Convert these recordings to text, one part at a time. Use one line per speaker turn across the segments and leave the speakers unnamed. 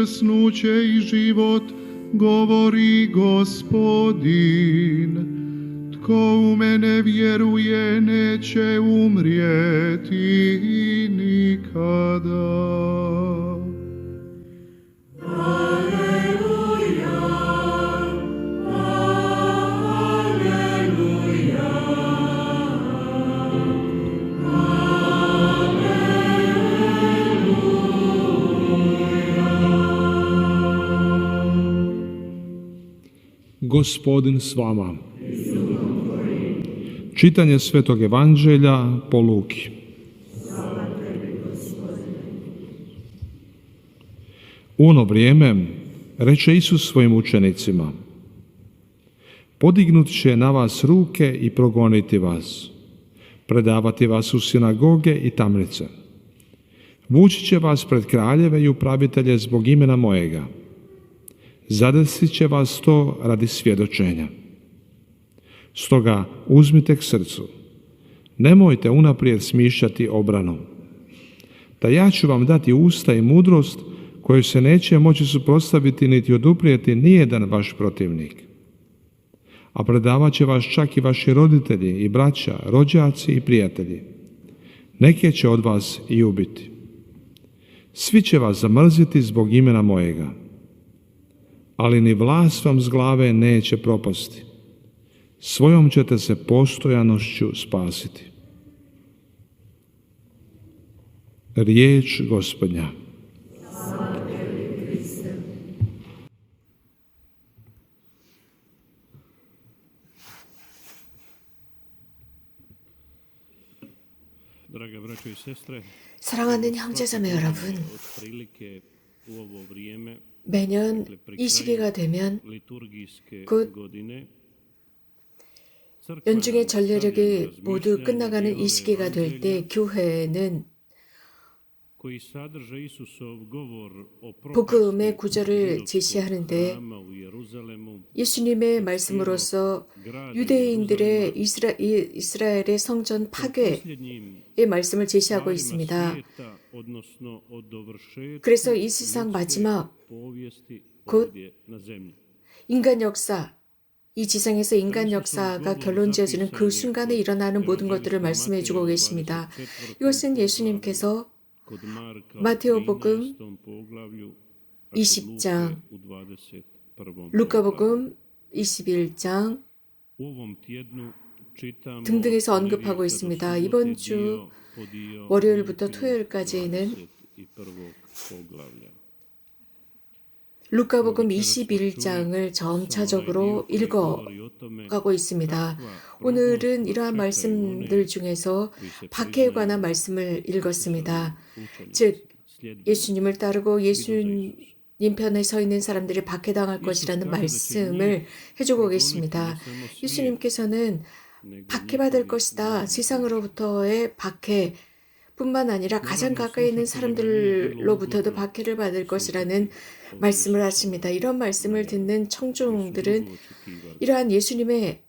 uskrsnuće i život, govori Gospodin. Tko u mene vjeruje, neće umrijeti nikada.
Gospodin s vama. Čitanje Svetog Evanđelja po Luki. U ono vrijeme reče Isus svojim učenicima: podignut će na vas ruke i progoniti vas, predavati vas u sinagoge i tamnice. Vući će vas pred kraljeve i upravitelje zbog imena mojega. Zadesit će vas to radi svjedočenja. Stoga uzmite k srcu. Nemojte unaprijed smišljati obranu. Da ja ću vam dati usta i mudrost koju se neće moći suprotstaviti niti oduprijeti nijedan vaš protivnik. A predavat će vas čak i vaši roditelji i braća, rođaci i prijatelji. Neke će od vas i ubiti. Svi će vas zamrziti zbog imena mojega. Ali ni vlas vam s glave neće propasti. Svojom ćete se postojanošću spasiti. Riječ Gospodnja.
사랑하는 형제자매 여러분, 매년 이 시기가 되면 곧 연중의 전례력이 모두 끝나가는 이 시기가 될 때 교회는 복음의 구절을 제시하는데 예수님의 말씀으로서 유대인들의 이스라엘의 성전 파괴의 말씀을 제시하고 있습니다. 그래서 이 세상 마지막 곧 인간 역사, 이 지상에서 인간 역사가 결론지어지는 그 순간에 일어나는 모든 것들을 말씀해주고 계십니다. 이것은 예수님께서 마테오복음 20장, 루카복음 21장 등등에서 언급하고 있습니다. 이번 주 월요일부터 토요일까지는 루카복음 21장을 점차적으로 읽어가고 있습니다. 오늘은 이러한 말씀들 중에서 박해에 관한 말씀을 읽었습니다. 즉, 예수님을 따르고 예수님 편에 서 있는 사람들이 박해당할 것이라는 말씀을 해주고 계십니다. 예수님께서는 박해받을 것이다. 세상으로부터의 박해 뿐만 아니라 가장 가까이 있는 사람들로부터도 박해를 받을 것이라는 말씀을 하십니다. 이런 말씀을 듣는 청중들은 이러한 예수님의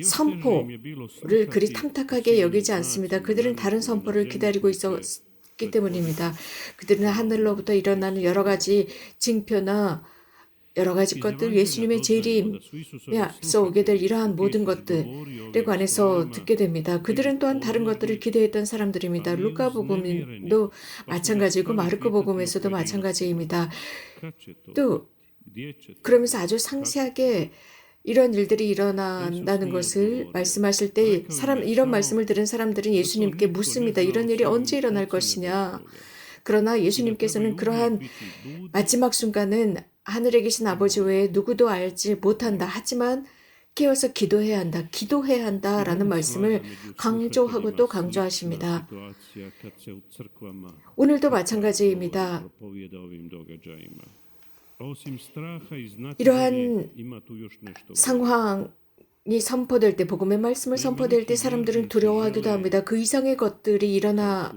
선포를 그리 탐탁하게 여기지 않습니다. 그들은 다른 선포를 기다리고 있었기 때문입니다. 그들은 하늘로부터 일어나는 여러 가지 징표나 여러 가지 것들, 예수님의 재림에 앞서 오게 될 이러한 모든 것들에 관해서 듣게 됩니다. 그들은 또한 다른 것들을 기대했던 사람들입니다. 루카복음도 마찬가지고 마르코복음에서도 마찬가지입니다. 또 그러면서 아주 상세하게 이런 일들이 일어난다는 것을 말씀하실 때 이런 말씀을 들은 사람들은 예수님께 묻습니다. 이런 일이 언제 일어날 것이냐. 그러나 예수님께서는 그러한 마지막 순간은 하늘에 계신 아버지 외에 누구도 알지 못한다. 하지만 깨어서 기도해야 한다. 기도해야 한다라는 말씀을 강조하고 또 강조하십니다. 오늘도 마찬가지입니다. 이러한 상황이 선포될 때, 복음의 말씀을 선포될 때 사람들은 두려워하기도 합니다. 그 이상의 것들이 일어나지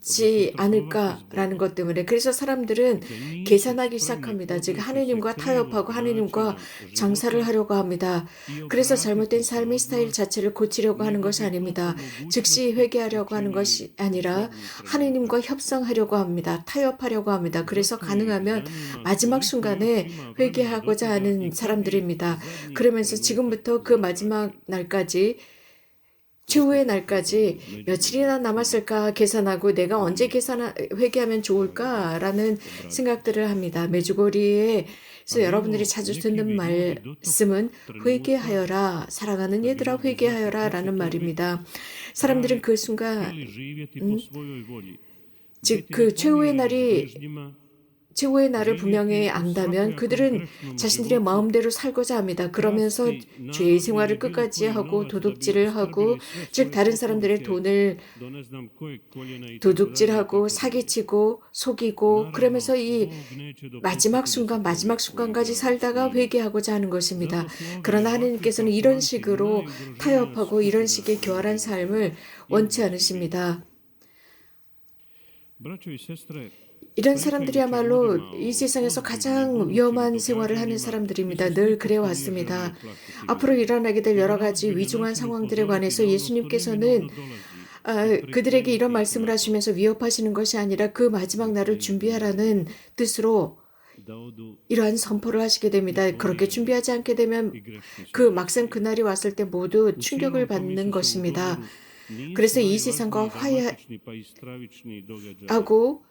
지 않을까라는 것 때문에 그래서 사람들은 계산하기 시작합니다. 즉 하느님과 타협하고 하느님과 장사를 하려고 합니다. 그래서 잘못된 삶의 스타일 자체를 고치려고 하는 것이 아닙니다. 즉시 회개하려고 하는 것이 아니라 하느님과 협상하려고 합니다. 타협하려고 합니다. 그래서 가능하면 마지막 순간에 회개하고자 하는 사람들입니다. 그러면서 지금부터 그 마지막 날까지 최후의 날까지 며칠이나 남았을까 계산하고 내가 언제 회개하면 좋을까라는 생각들을 합니다. 메주거리에서 여러분들이 자주 듣는 말씀은 회개하여라, 사랑하는 얘들아 회개하여라 라는 말입니다. 사람들은 그 순간 즉 그 최후의 날을 분명히 안다면 그들은 자신들의 마음대로 살고자 합니다. 그러면서 죄의 생활을 끝까지 하고 도둑질을 하고 즉 다른 사람들의 돈을 도둑질하고 사기치고 속이고 그러면서 이 마지막 순간까지 살다가 회개하고자 하는 것입니다. 그러나 하나님께서는 이런 식으로 타협하고 이런 식의 교활한 삶을 원치 않으십니다. 이런 사람들이야말로 이 세상에서 가장 위험한 생활을 하는 사람들입니다. 늘 그래왔습니다. 앞으로 일어나게 될 여러 가지 위중한 상황들에 관해서 예수님께서는 그들에게 이런 말씀을 하시면서 위협하시는 것이 아니라 그 마지막 날을 준비하라는 뜻으로 이러한 선포를 하시게 됩니다. 그렇게 준비하지 않게 되면 그 막상 그날이 왔을 때 모두 충격을 받는 것입니다. 그래서 이 세상과 화해하고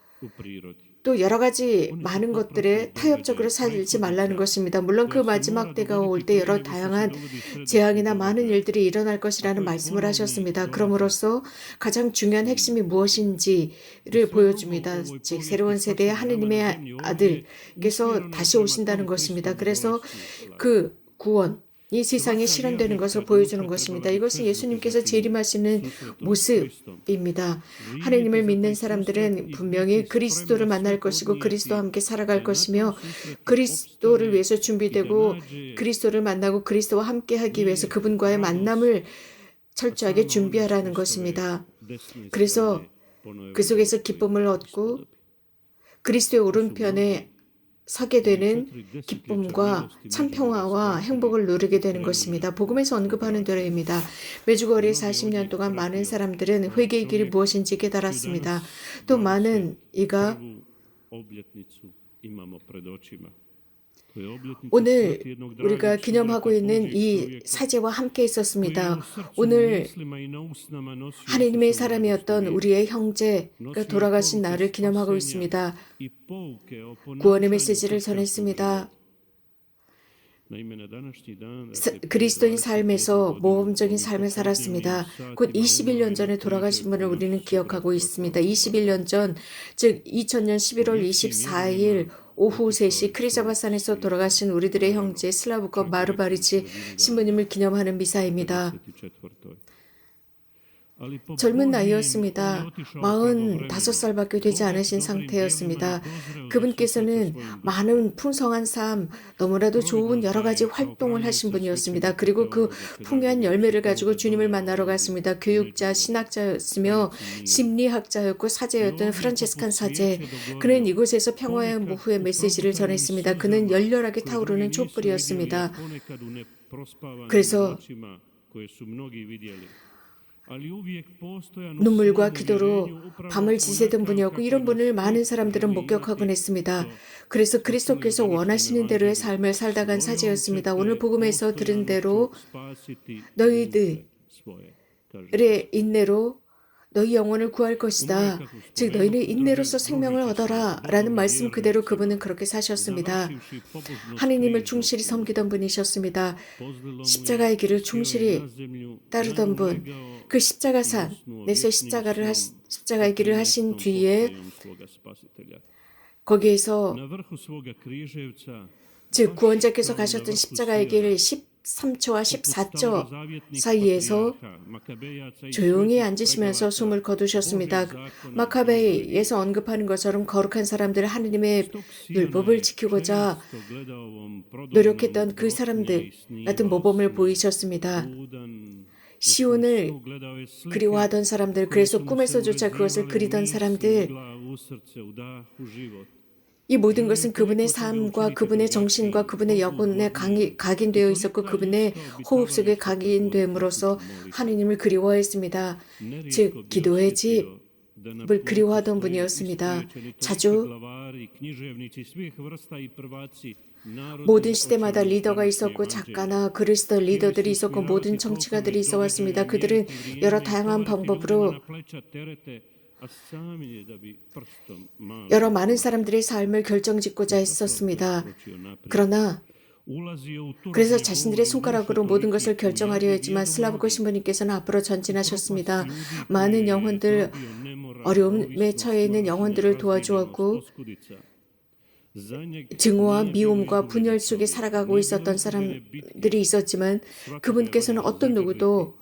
또 여러 가지 많은 것들에 타협적으로 살지 말라는 것입니다. 물론 그 마지막 때가 올 때 여러 다양한 재앙이나 많은 일들이 일어날 것이라는 말씀을 하셨습니다. 그럼으로써 가장 중요한 핵심이 무엇인지를 보여줍니다. 즉 새로운 세대의 하느님의 아들께서 다시 오신다는 것입니다. 그래서 그 구원 이 세상에 실현되는 것을 보여주는 것입니다. 이것은 예수님께서 재림하시는 모습입니다. 하나님을 믿는 사람들은 분명히 그리스도를 만날 것이고 그리스도와 함께 살아갈 것이며 그리스도를 위해서 준비되고 그리스도를 만나고 그리스도와 함께 하기 위해서 그분과의 만남을 철저하게 준비하라는 것입니다. 그래서 그 속에서 기쁨을 얻고 그리스도의 오른편에 서게 되는 기쁨과 참평화와 행복을 누리게 되는 것입니다. 복음에서 언급하는 대로입니다. 메주거리 40년 동안 많은 사람들은 회개의 길이 무엇인지 깨달았습니다. 또 많은 이가 오늘 우리가 기념하고 있는 이 사제와 함께 있었습니다. 오늘 하나님의 사람이었던 우리의 형제가 돌아가신 날을 기념하고 있습니다. 구원의 메시지를 전했습니다. 그리스도인 삶에서 모범적인 삶을 살았습니다. 곧 21년 전에 돌아가신 분을 우리는 기억하고 있습니다. 21년 전, 즉 2000년 11월 24일 오후 3시 크리자바산에서 돌아가신 우리들의 형제 슬라브코 마르바리치 신부님을 기념하는 미사입니다. 젊은 나이였습니다. 45살밖에 되지 않으신 상태였습니다. 그분께서는 많은 풍성한 삶, 너무나도 좋은 여러 가지 활동을 하신 분이었습니다. 그리고 그 풍요한 열매를 가지고 주님을 만나러 갔습니다. 교육자, 신학자였으며 심리학자였고 사제였던 프란체스칸 사제. 그는 이곳에서 평화의 무후의 메시지를 전했습니다. 그는 열렬하게 타오르는 촛불이었습니다. 그래서 눈물과 기도로 밤을 지새던 분이었고 이런 분을 많은 사람들은 목격하곤 했습니다. 그래서 그리스도께서 원하시는 대로의 삶을 살다 간 사제였습니다. 오늘 복음에서 들은 대로 너희들의 인내로 너희 영혼을 구할 것이다. 즉 너희는 인내로서 생명을 얻어라 라는 말씀 그대로 그분은 그렇게 사셨습니다. 하느님을 충실히 섬기던 분이셨습니다. 십자가의 길을 충실히 따르던 분, 그 십자가산에서 십자가의 길을 하신 뒤에 거기에서 즉 구원자께서 가셨던 십자가의 길 13초와 14초 사이에서 조용히 앉으시면서 숨을 거두셨습니다. 마카베이에서 언급하는 것처럼 거룩한 사람들 하느님의 율법을 지키고자 노력했던 그 사람들 같은 모범을 보이셨습니다. 시온을 그리워하던 사람들, 그래서 꿈에서조차 그것을 그리던 사람들, 이 모든 것은 그분의 삶과 그분의 정신과 그분의 영혼에 각인되어 있었고 그분의 호흡 속에 각인됨으로써 하느님을 그리워했습니다. 즉 기도의 집을 그리워하던 분이었습니다. 자주 모든 시대마다 리더가 있었고 작가나 글을 쓰던 리더들이 있었고 모든 정치가들이 있어 왔습니다. 그들은 여러 다양한 방법으로 여러 많은 사람들의 삶을 결정짓고자 했었습니다. 그러나 그래서 자신들의 손가락으로 모든 것을 결정하려 했지만 슬라브코 신부님께서는 앞으로 전진하셨습니다. 많은 영혼들, 어려움에 처해 있는 영혼들을 도와주었고 증오와 미움과 분열 속에 살아가고 있었던 사람들이 있었지만 그분께서는 어떤 누구도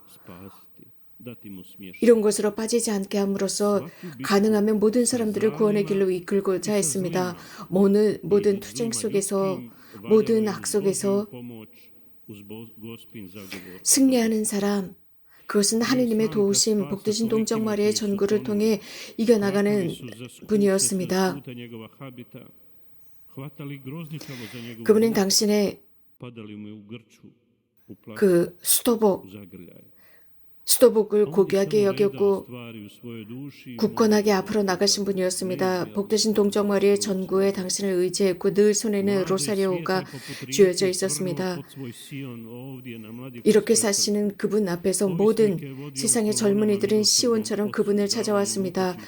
이런 것으로 빠지지 않게 함으로써 가능하면 모든 사람들을 구원의 길로 이끌고자 했습니다. 모든 투쟁 속에서 모든 악 속에서 승리하는 사람, 그것은 하느님의 도우심, 복되신 동정 마리아의 전구를 통해 이겨나가는 분이었습니다. 그분은 당신의 그 수도복을 고귀하게 여겼고 굳건하게 앞으로 나가신 분이었습니다. 복되신 동정 마리아의 전구에 당신을 의지했고 늘 손에는 로사리오가 쥐어져 있었습니다. 이렇게 사시는 그분 앞에서 모든 세상의 젊은이들은 시온처럼 그분을 찾아왔습니다.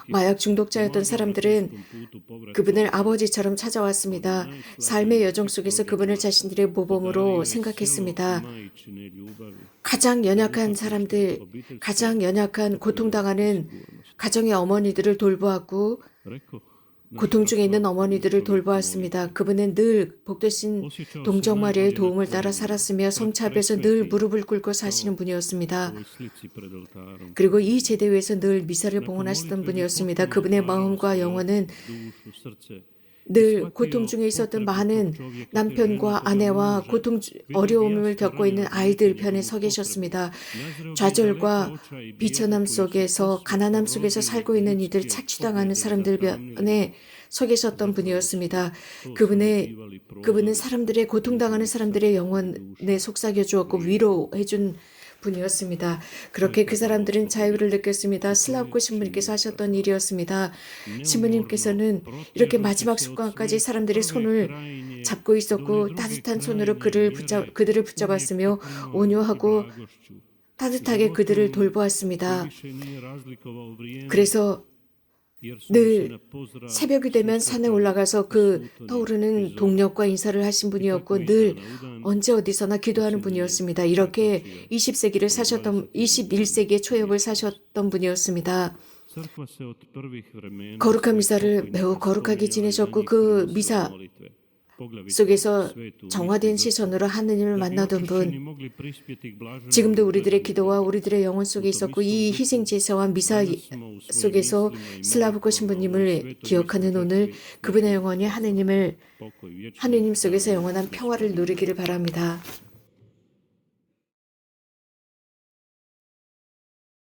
마약 중독자였던 사람들은 그분을 아버지처럼 찾아왔습니다. 삶의 여정 속에서 그분을 자신들의 모범으로 생각했습니다. 가장 연약한 사람들, 가장 연약한 고통당하는 가정의 어머니들을 돌보았고 고통 중에 있는 어머니들을 돌보았습니다. 그분은 늘 복되신 동정 마리아의 도움을 따라 살았으며 성차 앞에서 늘 무릎을 꿇고 사시는 분이었습니다. 그리고 이 제대 위에서 늘 미사를 봉헌하시던 분이었습니다. 그분의 마음과 영혼은 늘 고통 중에 있었던 많은 남편과 아내와 어려움을 겪고 있는 아이들 편에 서 계셨습니다. 좌절과 비천함 속에서 가난함 속에서 살고 있는 이들, 착취당하는 사람들 편에 서 계셨던 분이었습니다. 그분은 사람들의 고통당하는 사람들의 영혼에 속삭여 주었고 위로해 준 분이었습니다. 그렇게 그 사람들은 자유를 느꼈습니다. 슬라브코 신부님께서 하셨던 일이었습니다. 신부님께서는 이렇게 마지막 순간까지 사람들의 손을 잡고 있었고 따뜻한 손으로 그들을 붙잡았으며 온유하고 따뜻하게 그들을 돌보았습니다. 그래서 늘 새벽이 되면 산에 올라가서 그 떠오르는 동력과 인사를 하신 분이었고 늘 언제 어디서나 기도하는 분이었습니다. 이렇게 21세기의 초엽을 사셨던 분이었습니다. 거룩한 미사를 매우 거룩하게 지내셨고 그 미사 속에서 정화된 시선으로 하느님을 만나던 분, 지금도 우리들의 기도와 우리들의 영혼 속에 있었고 이 희생제사와 미사 속에서 슬라브코 신부님을 기억하는 오늘 그분의 영혼이 하느님 속에서 영원한 평화를 누리기를 바랍니다.